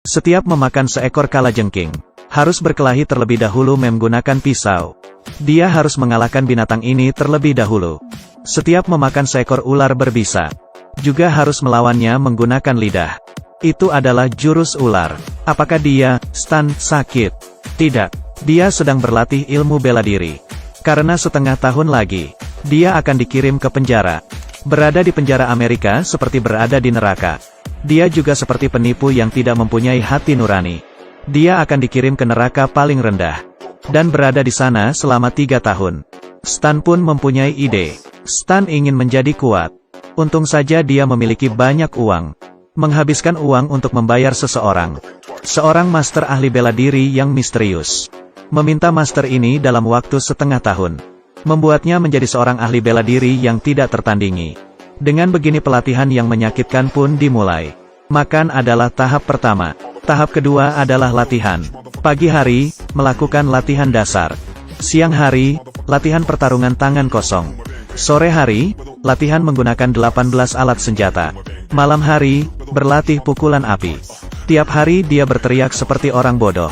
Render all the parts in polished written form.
Setiap memakan seekor kalajengking, harus berkelahi terlebih dahulu menggunakan pisau. Dia harus mengalahkan binatang ini terlebih dahulu. Setiap memakan seekor ular berbisa, juga harus melawannya menggunakan lidah. Itu adalah jurus ular. Apakah dia, Stan, sakit? Tidak. Dia sedang berlatih ilmu bela diri. Karena setengah tahun lagi, dia akan dikirim ke penjara. Berada di penjara Amerika seperti berada di neraka. Dia juga seperti penipu yang tidak mempunyai hati nurani. Dia akan dikirim ke neraka paling rendah. Dan berada di sana selama 3 tahun. Stan pun mempunyai ide. Stan ingin menjadi kuat. Untung saja dia memiliki banyak uang. Menghabiskan uang untuk membayar seseorang. Seorang master ahli bela diri yang misterius. Meminta master ini dalam waktu setengah tahun. Membuatnya menjadi seorang ahli bela diri yang tidak tertandingi. Dengan begini pelatihan yang menyakitkan pun dimulai. Makan adalah tahap pertama. Tahap kedua adalah latihan. Pagi hari, melakukan latihan dasar. Siang hari, latihan pertarungan tangan kosong. Sore hari, latihan menggunakan 18 alat senjata. Malam hari, berlatih pukulan api. Tiap hari dia berteriak seperti orang bodoh.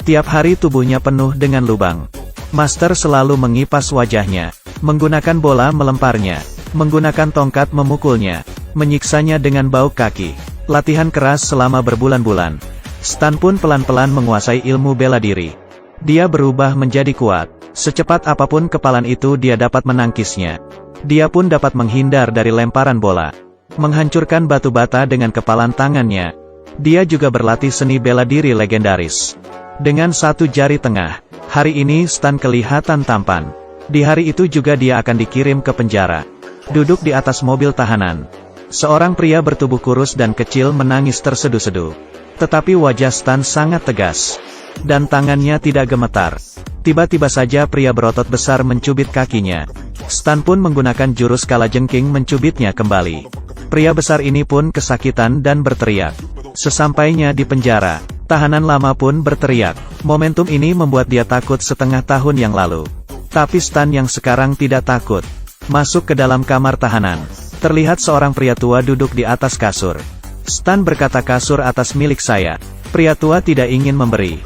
Tiap hari tubuhnya penuh dengan lubang. Master selalu mengipas wajahnya, menggunakan bola melemparnya, menggunakan tongkat memukulnya, menyiksanya dengan bau kaki. Latihan keras selama berbulan-bulan. Stan pun pelan-pelan menguasai ilmu bela diri. Dia berubah menjadi kuat. Secepat apapun kepalan itu dia dapat menangkisnya. Dia pun dapat menghindar dari lemparan bola. Menghancurkan batu bata dengan kepalan tangannya. Dia juga berlatih seni bela diri legendaris. Dengan satu jari tengah, hari ini Stan kelihatan tampan. Di hari itu juga dia akan dikirim ke penjara. Duduk di atas mobil tahanan. Seorang pria bertubuh kurus dan kecil menangis terseduh-seduh. Tetapi wajah Stan sangat tegas. Dan tangannya tidak gemetar. Tiba-tiba saja pria berotot besar mencubit kakinya. Stan pun menggunakan jurus kalajengking mencubitnya kembali. Pria besar ini pun kesakitan dan berteriak. Sesampainya di penjara, tahanan lama pun berteriak. Momentum ini membuat dia takut setengah tahun yang lalu. Tapi Stan yang sekarang tidak takut. Masuk ke dalam kamar tahanan. Terlihat seorang pria tua duduk di atas kasur. Stan berkata, kasur atas milik saya. Pria tua tidak ingin memberi.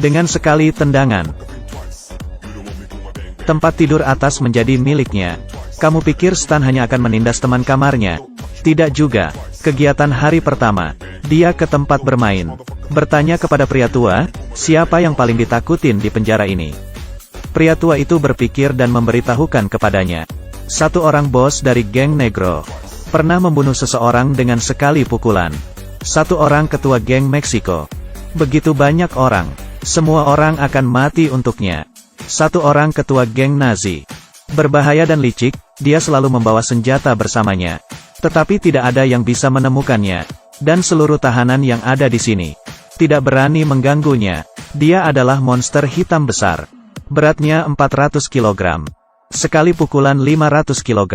Dengan sekali tendangan, tempat tidur atas menjadi miliknya. Kamu pikir Stan hanya akan menindas teman kamarnya? Tidak juga. Kegiatan hari pertama, dia ke tempat bermain. Bertanya kepada pria tua, siapa yang paling ditakutin di penjara ini? Pria tua itu berpikir dan memberitahukan kepadanya. Satu orang bos dari geng Negro. Pernah membunuh seseorang dengan sekali pukulan. Satu orang ketua geng Meksiko. Begitu banyak orang. Semua orang akan mati untuknya. Satu orang ketua geng Nazi. Berbahaya dan licik, dia selalu membawa senjata bersamanya. Tetapi tidak ada yang bisa menemukannya. Dan seluruh tahanan yang ada di sini tidak berani mengganggunya. Dia adalah monster hitam besar. Beratnya 400 kg. Sekali pukulan 500 kg.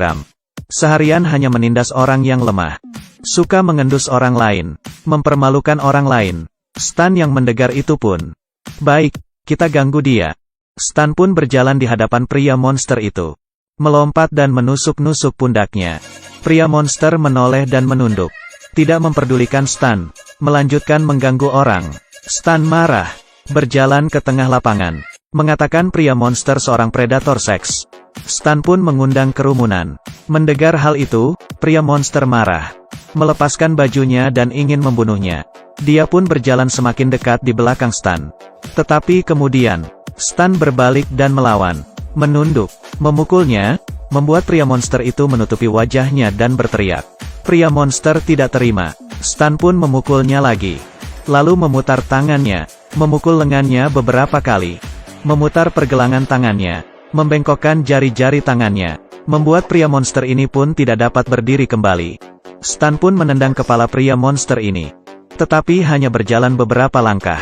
Seharian hanya menindas orang yang lemah. Suka mengendus orang lain. Mempermalukan orang lain. Stan yang mendengar itu pun. Baik, kita ganggu dia. Stan pun berjalan di hadapan pria monster itu. Melompat dan menusuk-nusuk pundaknya. Pria monster menoleh dan menunduk. Tidak memperdulikan Stan. Melanjutkan mengganggu orang. Stan marah. Berjalan ke tengah lapangan. Mengatakan pria monster seorang predator seks. Stan pun mengundang kerumunan. Mendengar hal itu, pria monster marah. Melepaskan bajunya dan ingin membunuhnya. Dia pun berjalan semakin dekat di belakang Stan. Tetapi kemudian, Stan berbalik dan melawan. Menunduk, memukulnya, membuat pria monster itu menutupi wajahnya dan berteriak. Pria monster tidak terima. Stan pun memukulnya lagi. Lalu memutar tangannya, memukul lengannya beberapa kali. Memutar pergelangan tangannya. Membengkokkan jari-jari tangannya, membuat pria monster ini pun tidak dapat berdiri kembali. Stan pun menendang kepala pria monster ini. Tetapi hanya berjalan beberapa langkah.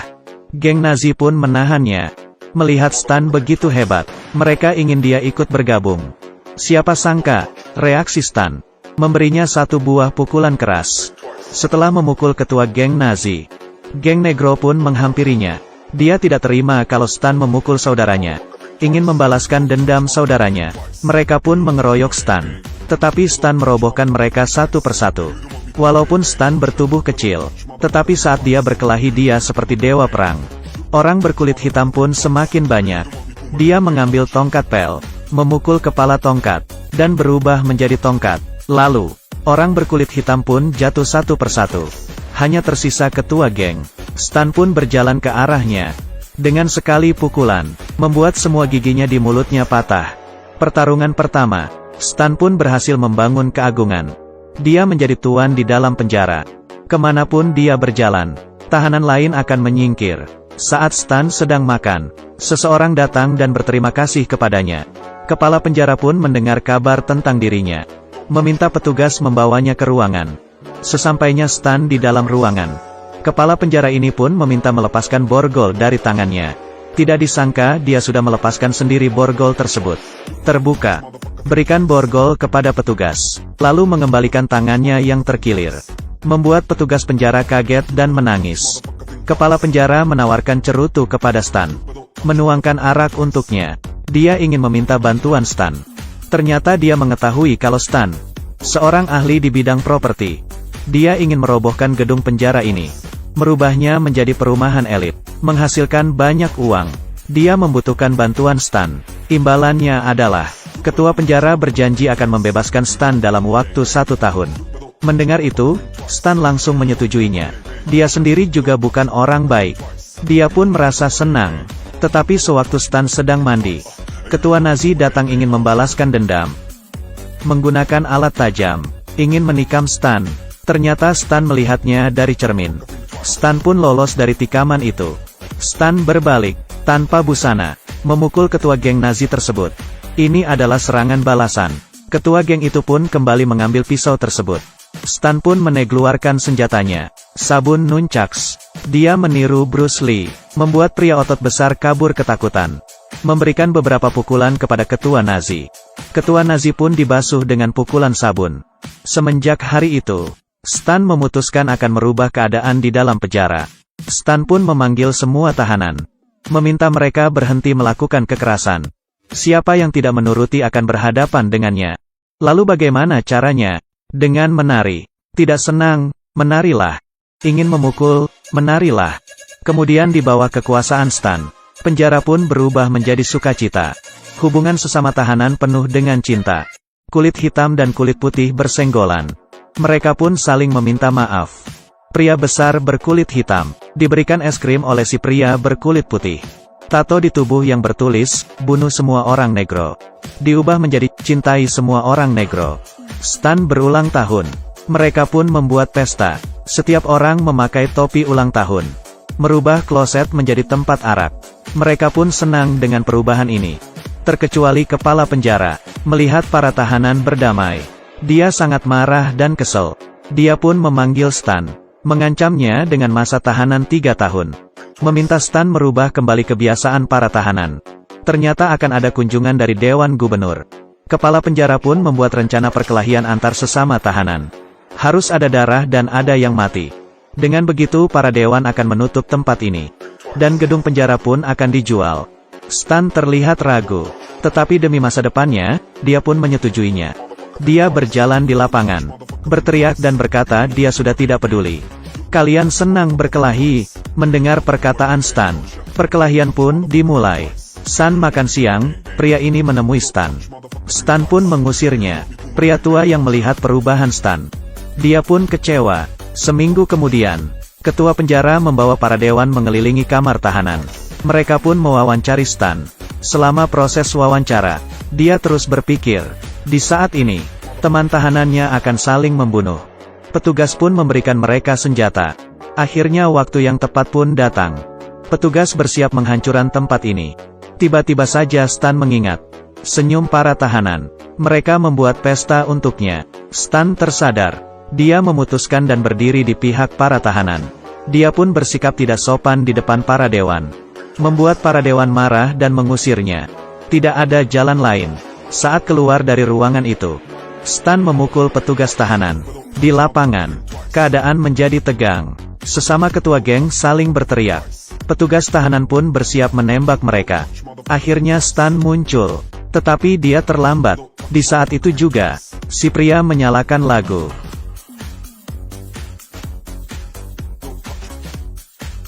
Geng Nazi pun menahannya. Melihat Stan begitu hebat, mereka ingin dia ikut bergabung. Siapa sangka, reaksi Stan, memberinya satu buah pukulan keras. Setelah memukul ketua geng Nazi, geng Negro pun menghampirinya. Dia tidak terima kalau Stan memukul saudaranya. Ingin membalaskan dendam saudaranya. Mereka pun mengeroyok Stan. Tetapi Stan merobohkan mereka satu persatu. Walaupun Stan bertubuh kecil, Tetapi saat dia berkelahi dia seperti dewa perang. Orang berkulit hitam pun semakin banyak. Dia mengambil tongkat pel, memukul kepala tongkat, dan berubah menjadi tongkat. Lalu, orang berkulit hitam pun jatuh satu persatu. Hanya tersisa ketua geng. Stan pun berjalan ke arahnya. Dengan sekali pukulan, membuat semua giginya di mulutnya patah. Pertarungan pertama, Stan pun berhasil membangun keagungan. Dia menjadi tuan di dalam penjara. Kemanapun dia berjalan, tahanan lain akan menyingkir. Saat Stan sedang makan, seseorang datang dan berterima kasih kepadanya. Kepala penjara pun mendengar kabar tentang dirinya. Meminta petugas membawanya ke ruangan. Sesampainya Stan di dalam ruangan, kepala penjara ini pun meminta melepaskan borgol dari tangannya. Tidak disangka dia sudah melepaskan sendiri borgol tersebut. Terbuka. Berikan borgol kepada petugas. Lalu mengembalikan tangannya yang terkilir. Membuat petugas penjara kaget dan menangis. Kepala penjara menawarkan cerutu kepada Stan. Menuangkan arak untuknya. Dia ingin meminta bantuan Stan. Ternyata dia mengetahui kalau Stan seorang ahli di bidang properti. Dia ingin merobohkan gedung penjara ini. Merubahnya menjadi perumahan elit. Menghasilkan banyak uang. Dia membutuhkan bantuan Stan. Imbalannya adalah, ketua penjara berjanji akan membebaskan Stan dalam waktu 1 tahun. Mendengar itu, Stan langsung menyetujuinya. Dia sendiri juga bukan orang baik. Dia pun merasa senang. Tetapi sewaktu Stan sedang mandi, ketua Nazi datang ingin membalaskan dendam. Menggunakan alat tajam, ingin menikam Stan. Ternyata Stan melihatnya dari cermin. Stan pun lolos dari tikaman itu. Stan berbalik, tanpa busana, memukul ketua geng Nazi tersebut. Ini adalah serangan balasan. Ketua geng itu pun kembali mengambil pisau tersebut. Stan pun mengeluarkan senjatanya, sabun nunchucks. Dia meniru Bruce Lee, membuat pria otot besar kabur ketakutan. Memberikan beberapa pukulan kepada ketua Nazi. Ketua Nazi pun dibasuh dengan pukulan sabun. Semenjak hari itu, Stan memutuskan akan merubah keadaan di dalam penjara. Stan pun memanggil semua tahanan. Meminta mereka berhenti melakukan kekerasan. Siapa yang tidak menuruti akan berhadapan dengannya. Lalu bagaimana caranya? Dengan menari. Tidak senang, menarilah. Ingin memukul, menarilah. Kemudian di bawah kekuasaan Stan, penjara pun berubah menjadi sukacita. Hubungan sesama tahanan penuh dengan cinta. Kulit hitam dan kulit putih bersenggolan. Mereka pun saling meminta maaf. Pria besar berkulit hitam, diberikan es krim oleh si pria berkulit putih. Tato di tubuh yang bertulis, bunuh semua orang negro. Diubah menjadi, cintai semua orang negro. Stan berulang tahun. Mereka pun membuat pesta. Setiap orang memakai topi ulang tahun. Merubah kloset menjadi tempat arak. Mereka pun senang dengan perubahan ini. Terkecuali kepala penjara, melihat para tahanan berdamai. Dia sangat marah dan kesel. Dia pun memanggil Stan, mengancamnya dengan masa tahanan 3 tahun. Meminta Stan merubah kembali kebiasaan para tahanan. Ternyata akan ada kunjungan dari Dewan Gubernur. Kepala penjara pun membuat rencana perkelahian antar sesama tahanan. Harus ada darah dan ada yang mati. Dengan begitu para dewan akan menutup tempat ini. Dan gedung penjara pun akan dijual. Stan terlihat ragu. Tetapi demi masa depannya, dia pun menyetujuinya. Dia berjalan di lapangan, berteriak dan berkata dia sudah tidak peduli. Kalian senang berkelahi. Mendengar perkataan Stan, perkelahian pun dimulai. San makan siang, pria ini menemui Stan. Stan pun mengusirnya. Pria tua yang melihat perubahan Stan. Dia pun kecewa. Seminggu kemudian, ketua penjara membawa para dewan mengelilingi kamar tahanan. Mereka pun mewawancari Stan. Selama proses wawancara, dia terus berpikir. Di saat ini, teman tahanannya akan saling membunuh. Petugas pun memberikan mereka senjata. Akhirnya waktu yang tepat pun datang. Petugas bersiap menghancurkan tempat ini. Tiba-tiba saja Stan mengingat. Senyum para tahanan. Mereka membuat pesta untuknya. Stan tersadar. Dia memutuskan dan berdiri di pihak para tahanan. Dia pun bersikap tidak sopan di depan para dewan. Membuat para dewan marah dan mengusirnya. Tidak ada jalan lain. Saat keluar dari ruangan itu, Stan memukul petugas tahanan. Di lapangan, keadaan menjadi tegang. Sesama ketua geng saling berteriak. Petugas tahanan pun bersiap menembak mereka. Akhirnya Stan muncul. Tetapi dia terlambat. Di saat itu juga, si pria menyalakan lagu.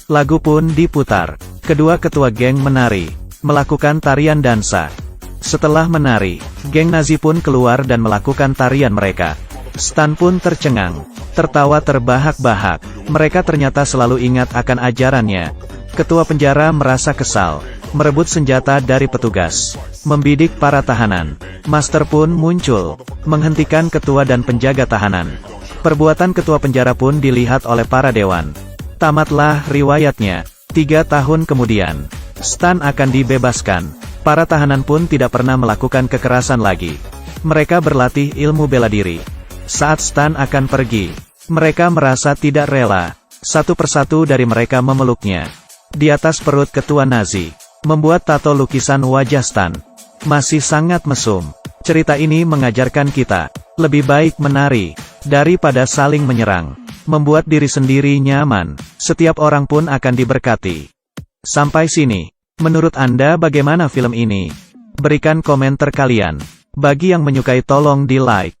Lagu pun diputar. Kedua ketua geng menari, melakukan tarian dansa. Setelah menari, geng Nazi pun keluar dan melakukan tarian mereka. Stan pun tercengang, tertawa terbahak-bahak. Mereka ternyata selalu ingat akan ajarannya. Ketua penjara merasa kesal, merebut senjata dari petugas, membidik para tahanan. Master pun muncul, menghentikan ketua dan penjaga tahanan. Perbuatan ketua penjara pun dilihat oleh para dewan. Tamatlah riwayatnya. 3 tahun kemudian, Stan akan dibebaskan. Para tahanan pun tidak pernah melakukan kekerasan lagi. Mereka berlatih ilmu bela diri. Saat Stan akan pergi, mereka merasa tidak rela. Satu persatu dari mereka memeluknya. Di atas perut ketua Nazi, membuat tato lukisan wajah Stan. Masih sangat mesum. Cerita ini mengajarkan kita, lebih baik menari, daripada saling menyerang. Membuat diri sendiri nyaman, setiap orang pun akan diberkati. Sampai sini, menurut Anda bagaimana film ini? Berikan komentar kalian. Bagi yang menyukai tolong di like.